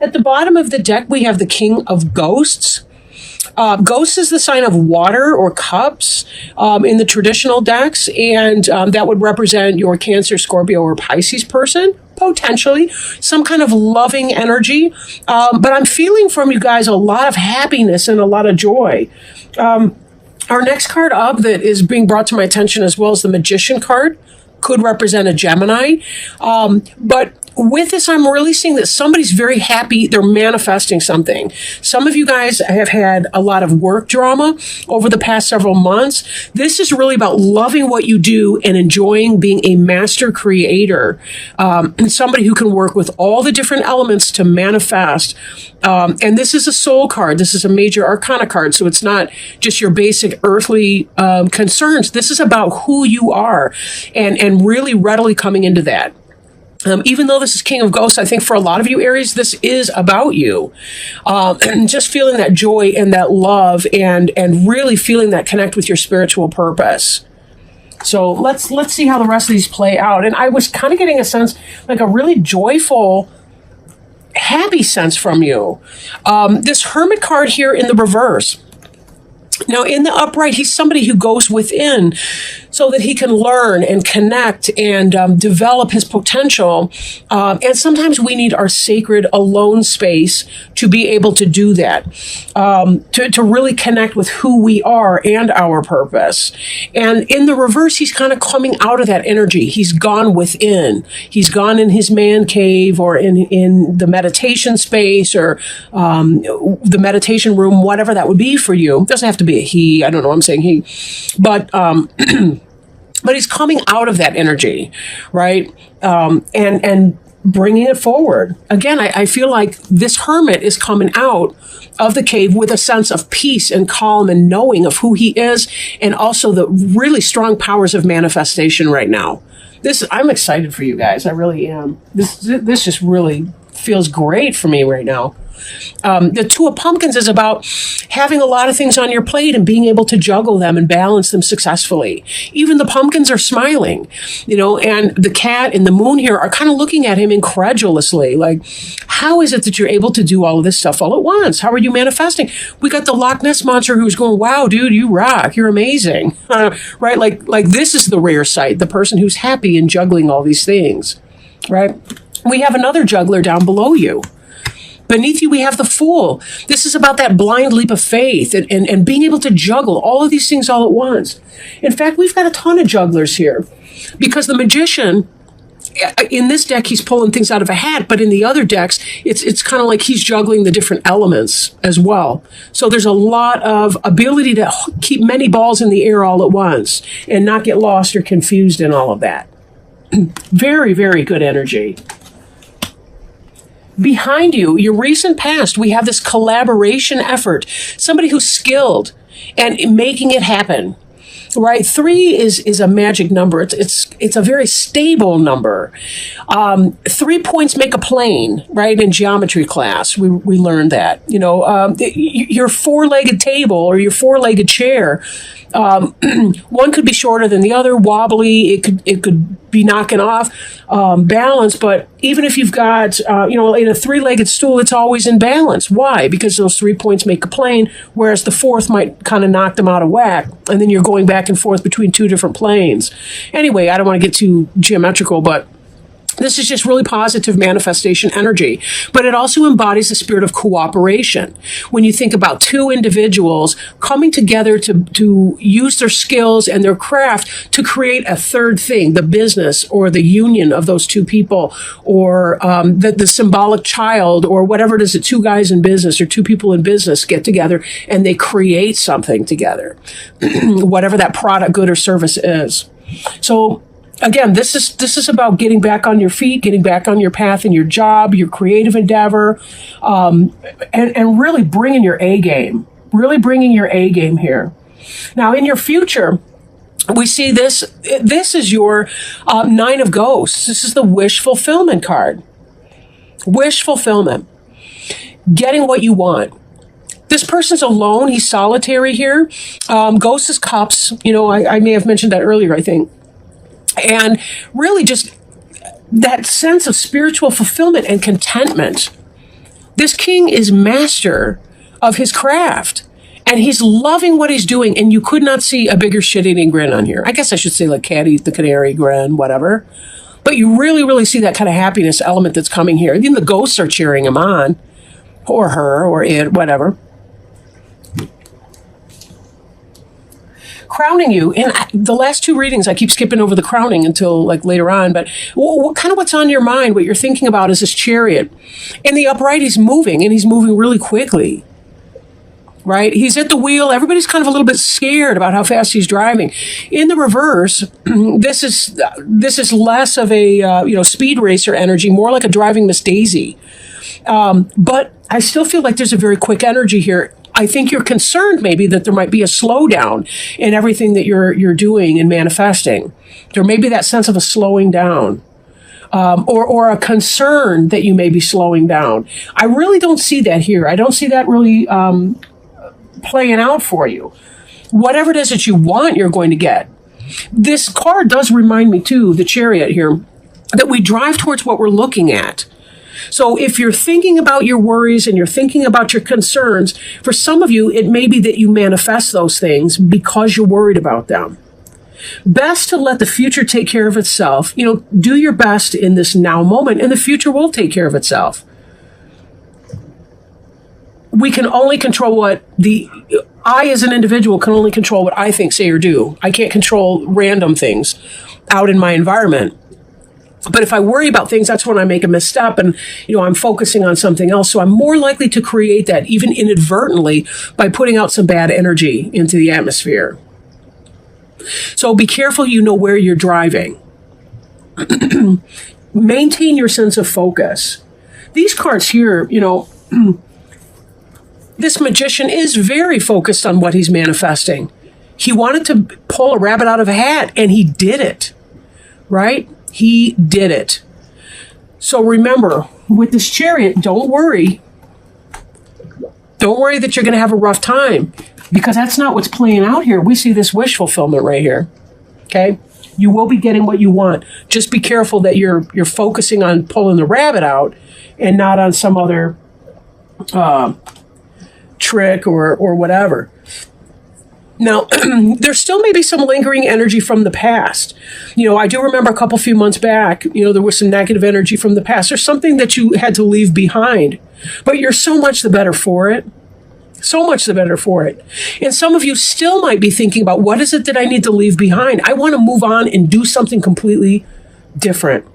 At the bottom of the deck, we have the King of Ghosts. Ghost is the sign of water or cups in the traditional decks, and that would represent your Cancer, Scorpio, or Pisces person, potentially. Some kind of loving energy. But I'm feeling from you guys a lot of happiness and a lot of joy. Our next card up that is being brought to my attention, as well as the Magician card, could represent a Gemini. But with this, I'm really seeing that somebody's very happy. They're manifesting something. Some of you guys have had a lot of work drama over the past several months. This is really about loving what you do and enjoying being a master creator, and somebody who can work with all the different elements to manifest. And this is a soul card. This is a major arcana card. So it's not just your basic earthly concerns. This is about who you are and really readily coming into that. Even though this is King of Ghosts, I think for a lot of you, Aries, this is about you. And just feeling that joy and that love and really feeling that connect with your spiritual purpose. So let's see how the rest of these play out. And I was kind of getting a sense, like a really joyful, happy sense from you. This Hermit card here in the reverse. Now, in the upright, he's somebody who goes within so that he can learn and connect and develop his potential. And sometimes we need our sacred alone space to be able to do that, to really connect with who we are and our purpose. And in the reverse, he's kind of coming out of that energy. He's gone within. He's gone in his man cave or in the meditation space or the meditation room, whatever that would be for you. It doesn't have to be a he. I don't know. I'm saying he. But but he's coming out of that energy, right? And bringing it forward. Again, I feel like this hermit is coming out of the cave with a sense of peace and calm and knowing of who he is, and also the really strong powers of manifestation right now. I'm excited for you guys. I really am. This just really feels great for me right now. The Two of Pumpkins is about having a lot of things on your plate and being able to juggle them and balance them successfully. Even the pumpkins are smiling, and the cat and the moon here are kind of looking at him incredulously. Like, how is it that you're able to do all of this stuff all at once? How are you manifesting? We got the Loch Ness Monster who's going, wow, dude, you rock. You're amazing. Right? Like this is the rare sight, the person who's happy and juggling all these things, right? We have another juggler down below you. Beneath you, we have the Fool. This is about that blind leap of faith and being able to juggle all of these things all at once. In fact, we've got a ton of jugglers here because the Magician, in this deck, he's pulling things out of a hat, but in the other decks, it's kind of like he's juggling the different elements as well. So there's a lot of ability to keep many balls in the air all at once and not get lost or confused in all of that. Very, very good energy. Behind you, your recent past, we have this collaboration effort, somebody who's skilled and making it happen, right? 3 is a magic number. It's a very stable number. 3 points make a plane, right? In geometry class, we learned that. Your 4-legged table or your 4-legged chair, one could be shorter than the other, wobbly. It could be knocking off balance. But even if you've got, in a 3-legged stool, it's always in balance. Why? Because those 3 points make a plane, whereas the 4th might kind of knock them out of whack. And then you're going back and forth between 2 different planes. Anyway, I don't want to get too geometrical, but this is just really positive manifestation energy, but it also embodies the spirit of cooperation. When you think about 2 individuals coming together to use their skills and their craft to create a third thing, the business or the union of those 2 people, or the symbolic child, or whatever it is that 2 guys in business or 2 people in business get together and they create something together, whatever that product, good, or service is. So again, this is about getting back on your feet, getting back on your path in your job, your creative endeavor, and really bringing your A game. Really bringing your A game here. Now, in your future, we see this. This is your 9 of Ghosts. This is the wish fulfillment card. Wish fulfillment. Getting what you want. This person's alone. He's solitary here. Ghost is cups. I may have mentioned that earlier, I think. And really just that sense of spiritual fulfillment and contentment This king is master of his craft. And he's loving what he's doing, and you could not see a bigger shit-eating grin on here. I guess I should say like cat eat the canary grin, whatever. But you really, really see that kind of happiness element that's coming here. Even the ghosts are cheering him on, or her, or it, whatever. Crowning you. In the last two readings, I keep skipping over the crowning until like later on, but what's on your mind, what you're thinking about is this chariot. In the upright, he's moving, and he's moving really quickly. Right? He's at the wheel. Everybody's kind of a little bit scared about how fast he's driving. In the reverse, this is less of a speed racer energy, more like a driving Miss Daisy. But I still feel like there's a very quick energy here. I think you're concerned maybe that there might be a slowdown in everything that you're doing and manifesting. There may be that sense of a slowing down. Or a concern that you may be slowing down. I really don't see that here. I don't see that really playing out for you. Whatever it is that you want, you're going to get. This card does remind me too, the chariot here, that we drive towards what we're looking at. So if you're thinking about your worries and you're thinking about your concerns, for some of you, it may be that you manifest those things because you're worried about them. Best to let the future take care of itself. Do your best in this now moment, and the future will take care of itself. We can only control I as an individual can only control what I think, say, or do. I can't control random things out in my environment. But if I worry about things, that's when I make a misstep and, I'm focusing on something else. So I'm more likely to create that, even inadvertently, by putting out some bad energy into the atmosphere. So be careful, where you're driving. Maintain your sense of focus. These cards here, this magician is very focused on what he's manifesting. He wanted to pull a rabbit out of a hat, and he did it, right? He did it. So remember, with this chariot, don't worry. Don't worry that you're going to have a rough time, because that's not what's playing out here. We see this wish fulfillment right here, okay? You will be getting what you want. Just be careful that you're focusing on pulling the rabbit out and not on some other trick or whatever. Now, there still may be some lingering energy from the past. I do remember a few months back, there was some negative energy from the past. There's something that you had to leave behind, but you're so much the better for it. So much the better for it. And some of you still might be thinking about, what is it that I need to leave behind? I want to move on and do something completely different.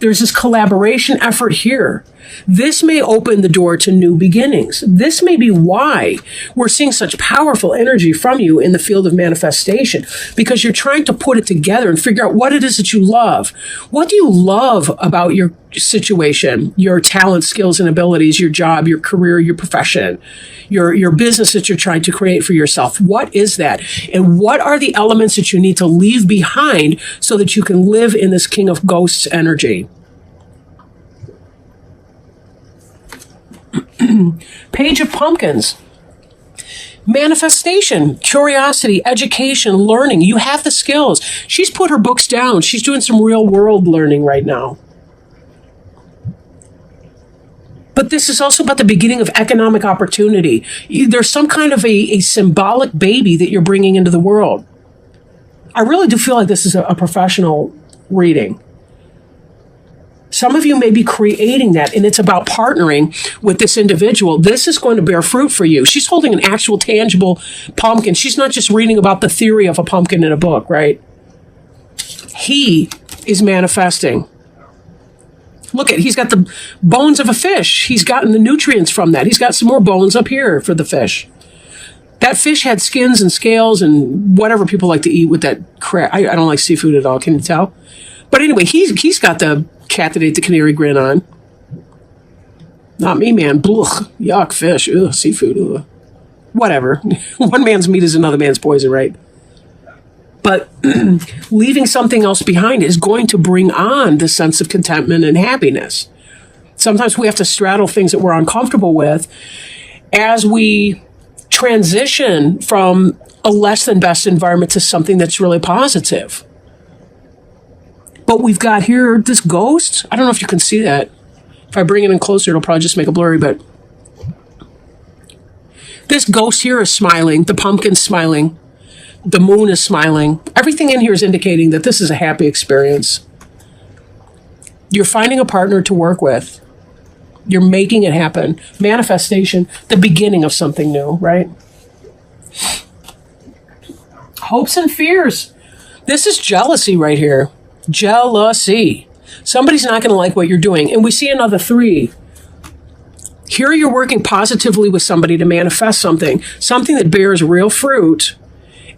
There's this collaboration effort here. This may open the door to new beginnings. This may be why we're seeing such powerful energy from you in the field of manifestation, because you're trying to put it together and figure out what it is that you love. What do you love about your situation, your talents, skills, and abilities, your job, your career, your profession, your business that you're trying to create for yourself? What is that? And what are the elements that you need to leave behind so that you can live in this King of Ghosts energy? Page of Pumpkins. Manifestation, curiosity, education, learning. You have the skills. She's put her books down. She's doing some real world learning right now. But this is also about the beginning of economic opportunity. There's some kind of a symbolic baby that you're bringing into the world. I really do feel like this is a professional reading. Some of you may be creating that, and it's about partnering with this individual. This is going to bear fruit for you. She's holding an actual tangible pumpkin. She's not just reading about the theory of a pumpkin in a book, right? He is manifesting. Look he's got the bones of a fish. He's gotten the nutrients from that. He's got some more bones up here for the fish. That fish had skins and scales and whatever people like to eat with that crap. I don't like seafood at all. Can you tell? But anyway, he's got the cat that ate the canary grin on. Not me, man. Blech, yuck, fish. Ugh, seafood. Ugh. Whatever. One man's meat is another man's poison, right? But leaving something else behind is going to bring on the sense of contentment and happiness. Sometimes we have to straddle things that we're uncomfortable with as we transition from a less than best environment to something that's really positive. But we've got here this ghost. I don't know if you can see that. If I bring it in closer, it'll probably just make it blurry, but this ghost here is smiling. The pumpkin's smiling. The moon is smiling. Everything in here is indicating that this is a happy experience. You're finding a partner to work with. You're making it happen. Manifestation, the beginning of something new, right? Hopes and fears. This is jealousy right here. Jealousy. Somebody's not going to like what you're doing. And we see another 3. Here you're working positively with somebody to manifest something that bears real fruit.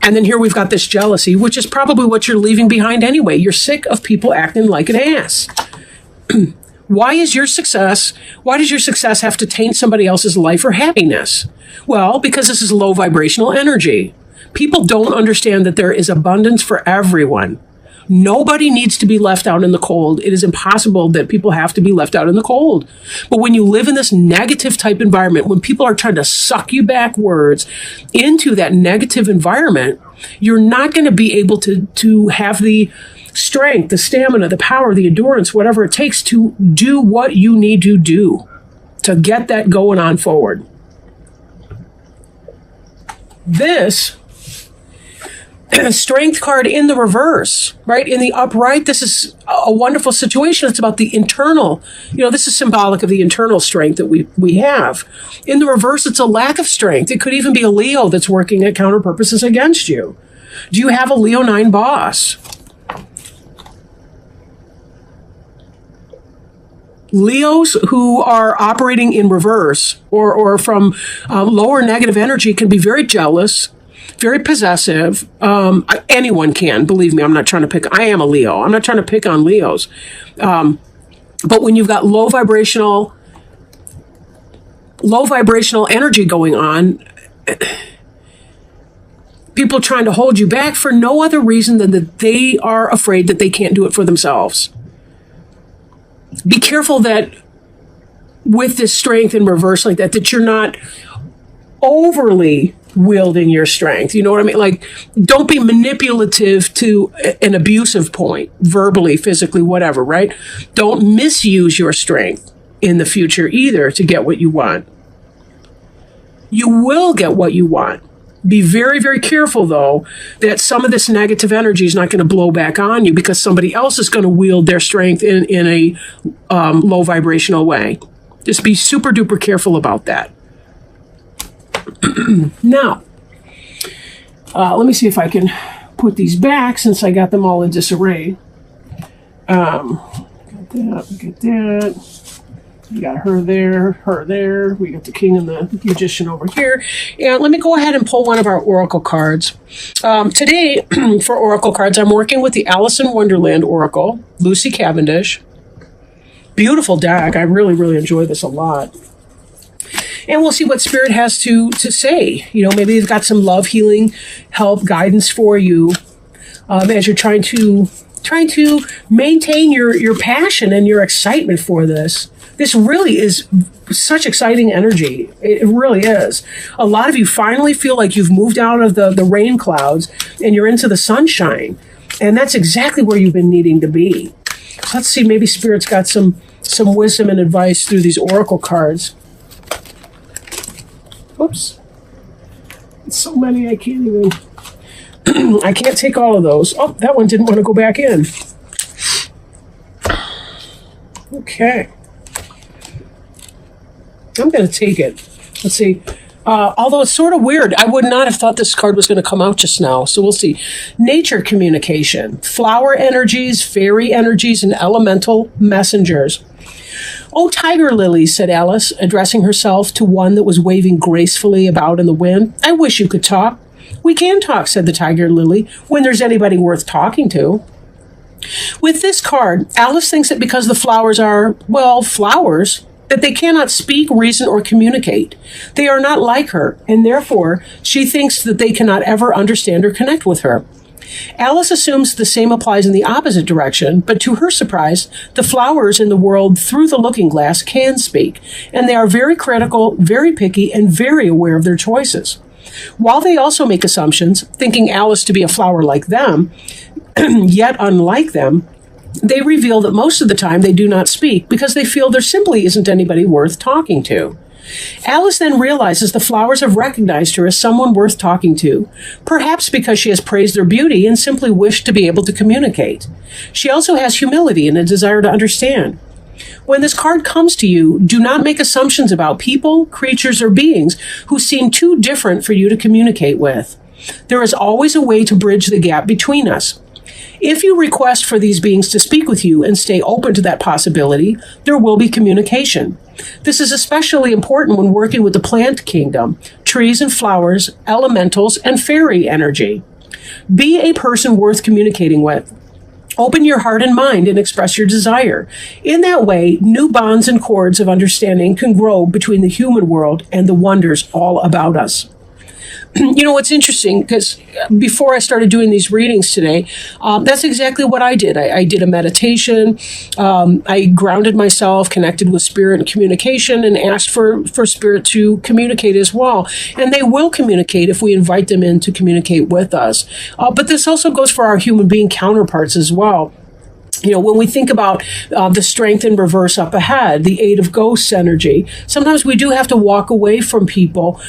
And then here we've got this jealousy, which is probably what you're leaving behind anyway. You're sick of people acting like an ass. Why does your success have to taint somebody else's life or happiness? Well, because this is low vibrational energy. People don't understand that there is abundance for everyone. Nobody needs to be left out in the cold. It is impossible that people have to be left out in the cold. But when you live in this negative type environment, when people are trying to suck you backwards into that negative environment, you're not going to be able to have the strength, the stamina, the power, the endurance, whatever it takes to do what you need to do to get that going on forward. This strength card in the reverse, right? In the upright, this is a wonderful situation. It's about the internal. This is symbolic of the internal strength that we have. In the reverse, it's a lack of strength. It could even be a Leo that's working at counter purposes against you. Do you have a Leo 9 boss? Leos who are operating in reverse or from lower negative energy can be very jealous, very possessive. Anyone can, believe me. I'm not trying to pick. I am a Leo. I'm not trying to pick on Leos. But when you've got low vibrational energy going on, people trying to hold you back for no other reason than that they are afraid that they can't do it for themselves. Be careful that with this strength in reverse like that you're not overly wielding your strength. You know what I mean? Like, don't be manipulative to an abusive point, verbally, physically, whatever, right? Don't misuse your strength in the future either to get what you want. You will get what you want. Be very, very careful, though, that some of this negative energy is not going to blow back on you because somebody else is going to wield their strength in a low vibrational way. Just be super duper careful about that. Now, let me see if I can put these back since I got them all in disarray. Get that. We got her there. We got the king and the magician over here. And let me go ahead and pull one of our oracle cards. Today, for oracle cards, I'm working with the Alice in Wonderland Oracle, Lucy Cavendish. Beautiful deck. I really, really enjoy this a lot. And we'll see what Spirit has to say. Maybe they've got some love, healing, help, guidance for you as you're trying to maintain your passion and your excitement for this. This really is such exciting energy. It really is. A lot of you finally feel like you've moved out of the rain clouds and you're into the sunshine. And that's exactly where you've been needing to be. So let's see, maybe Spirit's got some wisdom and advice through these oracle cards. Oops. So many I can't even... I can't take all of those. Oh, that one didn't want to go back in. Okay. I'm going to take it. Let's see. Although it's sort of weird, I would not have thought this card was going to come out just now. So we'll see. Nature communication, flower energies, fairy energies, and elemental messengers. "Oh, tiger lilies," said Alice, addressing herself to one that was waving gracefully about in the wind. "I wish you could talk." "We can talk," said the tiger lily, "when there's anybody worth talking to." With this card, Alice thinks that because the flowers are, well, flowers, that they cannot speak, reason, or communicate. They are not like her, and therefore she thinks that they cannot ever understand or connect with her. Alice assumes the same applies in the opposite direction, but to her surprise, the flowers in the world through the looking glass can speak, and they are very critical, very picky, and very aware of their choices. While they also make assumptions, thinking Alice to be a flower like them, yet unlike them, They reveal that most of the time they do not speak because they feel there simply isn't anybody worth talking to. Alice then realizes the flowers have recognized her as someone worth talking to, perhaps because she has praised their beauty and simply wished to be able to communicate. She also has humility and a desire to understand. When this card comes to you, do not make assumptions about people, creatures, or beings who seem too different for you to communicate with. There is always a way to bridge the gap between us. If you request for these beings to speak with you and stay open to that possibility, there will be communication. This is especially important when working with the plant kingdom, trees and flowers, elementals, and fairy energy. Be a person worth communicating with. Open your heart and mind and express your desire. In that way, new bonds and cords of understanding can grow between the human world and the wonders all about us. You know, what's interesting, because before I started doing these readings today, that's exactly what I did. I did a meditation. I grounded myself, connected with spirit and communication, and asked for spirit to communicate as well. And they will communicate if we invite them in to communicate with us. But this also goes for our human being counterparts as well. You know, when we think about the strength in reverse up ahead, the Eight of Ghosts energy, sometimes we do have to walk away from people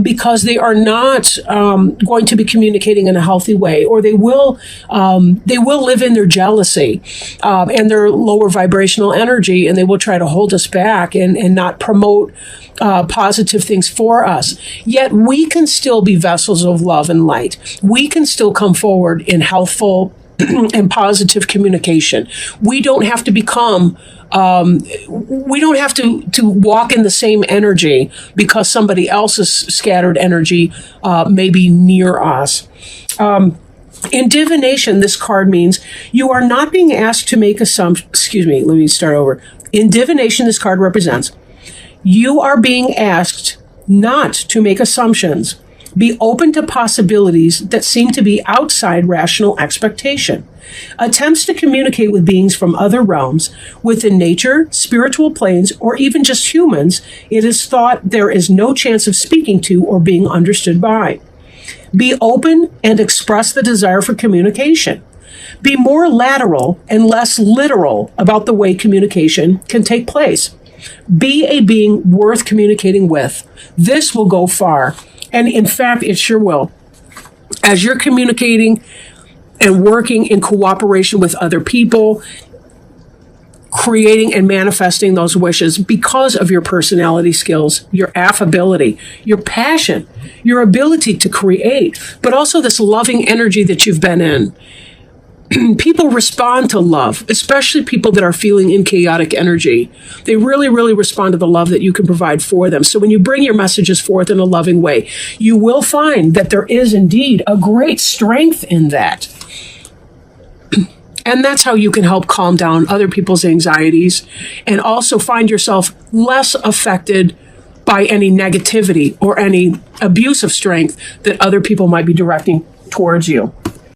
because they are not going to be communicating in a healthy way, or they will live in their jealousy and their lower vibrational energy, and they will try to hold us back and not promote positive things for us. Yet we can still be vessels of love and light. We can still come forward in healthful and positive communication. We don't have to become, we don't have to walk in the same energy because somebody else's scattered energy may be near us. In divination, this card means you are not being asked to make assumptions. Excuse me, let me start over. In divination, this card represents you are being asked not to make assumptions. Be open to possibilities that seem to be outside rational expectation. Attempts to communicate with beings from other realms, within nature, spiritual planes, or even just humans, it is thought there is no chance of speaking to or being understood by. Be open and express the desire for communication. Be more lateral and less literal about the way communication can take place. Be a being worth communicating with. This will go far. And in fact, it sure will. As you're communicating and working in cooperation with other people, creating and manifesting those wishes because of your personality skills, your affability, your passion, your ability to create, but also this loving energy that you've been in. People respond to love, especially people that are feeling in chaotic energy. They really, really respond to the love that you can provide for them. So when you bring your messages forth in a loving way, you will find that there is indeed a great strength in that. And that's how you can help calm down other people's anxieties and also find yourself less affected by any negativity or any abuse of strength that other people might be directing towards you.